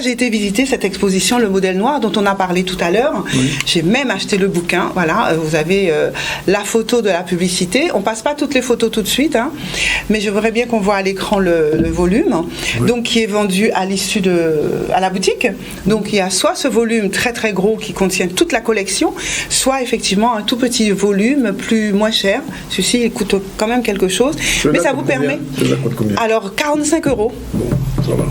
J'ai été visiter cette exposition Le Modèle Noir dont on a parlé tout à l'heure. Oui. J'ai même acheté le bouquin. Voilà, vous avez la photo de la publicité. On passe pas toutes les photos tout de suite, hein, mais je voudrais bien qu'on voit à l'écran le volume, oui. Donc qui est vendu à l'issue à la boutique. Donc il y a soit ce volume très très gros qui contient toute la collection, soit effectivement un tout petit volume moins cher. Celui-ci il coûte quand même quelque chose, mais ça vous permet. Ça coûte combien? Alors 45 €. Bon, ça va.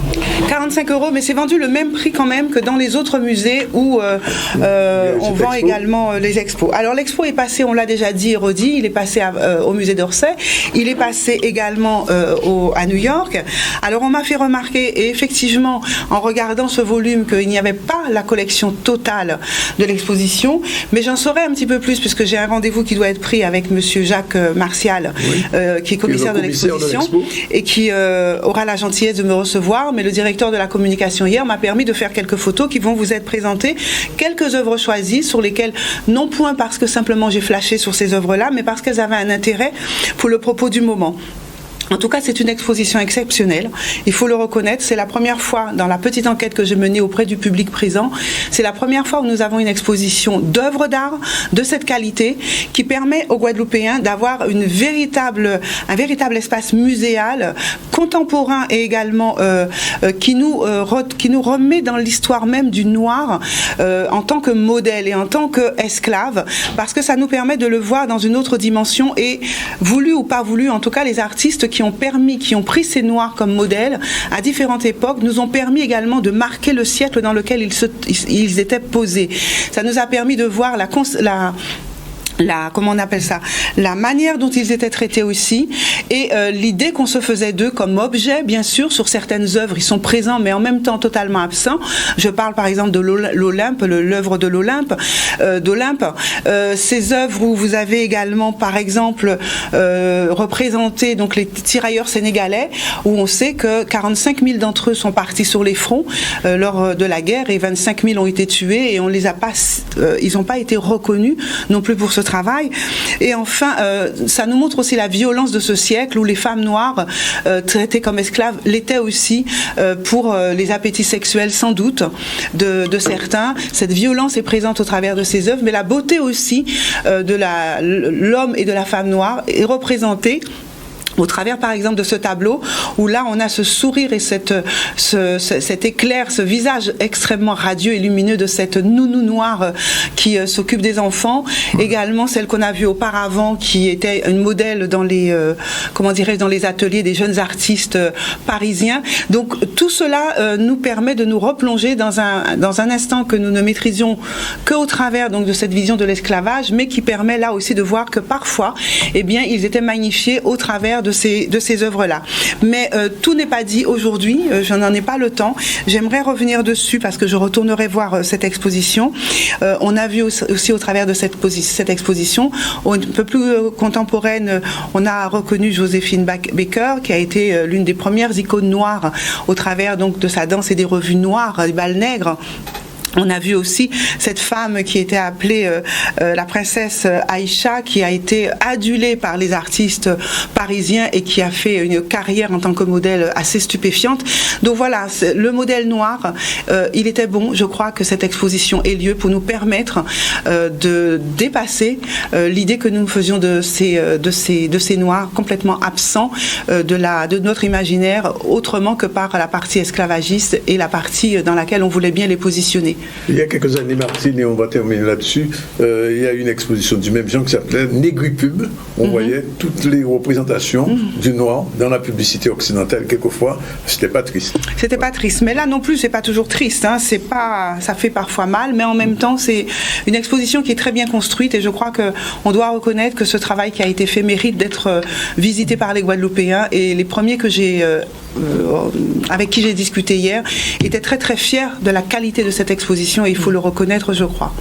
45 €, mais c'est vendu le même prix quand même que dans les autres musées où on vend également les expos. Alors l'expo est passé, on l'a déjà dit et redit, il est passé au musée d'Orsay, il est passé également à New York. Alors on m'a fait remarquer, et effectivement en regardant ce volume, qu'il n'y avait pas la collection totale de l'exposition, mais j'en saurai un petit peu plus puisque j'ai un rendez-vous qui doit être pris avec monsieur Jacques Martial, oui. Qui est commissaire de l'exposition et qui aura la gentillesse de me recevoir, mais le directeur de la communication hier m'a permis de faire quelques photos qui vont vous être présentées, quelques œuvres choisies sur lesquelles, non point parce que simplement j'ai flashé sur ces œuvres-là, mais parce qu'elles avaient un intérêt pour le propos du moment. En tout cas, c'est une exposition exceptionnelle, il faut le reconnaître. C'est la première fois, dans la petite enquête que j'ai menée auprès du public présent, c'est la première fois où nous avons une exposition d'œuvres d'art de cette qualité qui permet aux Guadeloupéens d'avoir un véritable espace muséal, contemporain et également qui nous remet dans l'histoire même du noir en tant que modèle et en tant qu'esclave, parce que ça nous permet de le voir dans une autre dimension et, voulu ou pas voulu, en tout cas les artistes qui ont pris ces noirs comme modèle à différentes époques, nous ont permis également de marquer le siècle dans lequel ils étaient posés. Ça nous a permis de voir comment on appelle ça, la manière dont ils étaient traités aussi, et l'idée qu'on se faisait d'eux comme objet, bien sûr, sur certaines œuvres, ils sont présents mais en même temps totalement absents. Je parle par exemple de l'Olympe, l'œuvre de d'Olympe. Ces œuvres où vous avez également par exemple représenté donc les tirailleurs sénégalais, où on sait que 45 000 d'entre eux sont partis sur les fronts lors de la guerre et 25 000 ont été tués et ils n'ont pas été reconnus non plus pour ce travail. Et enfin, ça nous montre aussi la violence de ce siècle où les femmes noires traitées comme esclaves l'étaient aussi pour les appétits sexuels sans doute de certains. Cette violence est présente au travers de ces œuvres, mais la beauté aussi de l'homme et de la femme noire est représentée au travers par exemple de ce tableau où là on a ce sourire et cet éclair, ce visage extrêmement radieux et lumineux de cette nounou noire qui s'occupe des enfants, également celle qu'on a vue auparavant qui était une modèle dans les dans les ateliers des jeunes artistes parisiens. Donc tout cela nous permet de nous replonger dans un instant que nous ne maîtrisions qu'au travers donc de cette vision de l'esclavage, mais qui permet là aussi de voir que parfois ils étaient magnifiés au travers de ces œuvres-là. Mais tout n'est pas dit aujourd'hui, je n'en ai pas le temps. J'aimerais revenir dessus parce que je retournerai voir cette exposition. On a vu aussi au travers de cette exposition, un peu plus contemporaine, on a reconnu Joséphine Baker, qui a été l'une des premières icônes noires au travers donc de sa danse et des revues noires, des bals nègres. On a vu aussi cette femme qui était appelée la princesse Aïcha, qui a été adulée par les artistes parisiens et qui a fait une carrière en tant que modèle assez stupéfiante. Donc voilà, le modèle noir, il était bon, je crois, que cette exposition ait lieu pour nous permettre de dépasser l'idée que nous faisions de ces noirs complètement absents de notre imaginaire, autrement que par la partie esclavagiste et la partie dans laquelle on voulait bien les positionner. Il y a quelques années, Martine, et on va terminer là-dessus, il y a une exposition du même genre qui s'appelait Négripub. On voyait toutes les représentations du noir dans la publicité occidentale. Quelquefois, c'était pas triste. C'était pas triste, mais là non plus, c'est pas toujours triste. Hein. Ça fait parfois mal, mais en même temps, c'est une exposition qui est très bien construite et je crois qu'on doit reconnaître que ce travail qui a été fait mérite d'être visité par les Guadeloupéens, et les premiers avec qui j'ai discuté hier étaient très très fiers de la qualité de cette exposition et il faut le reconnaître, je crois.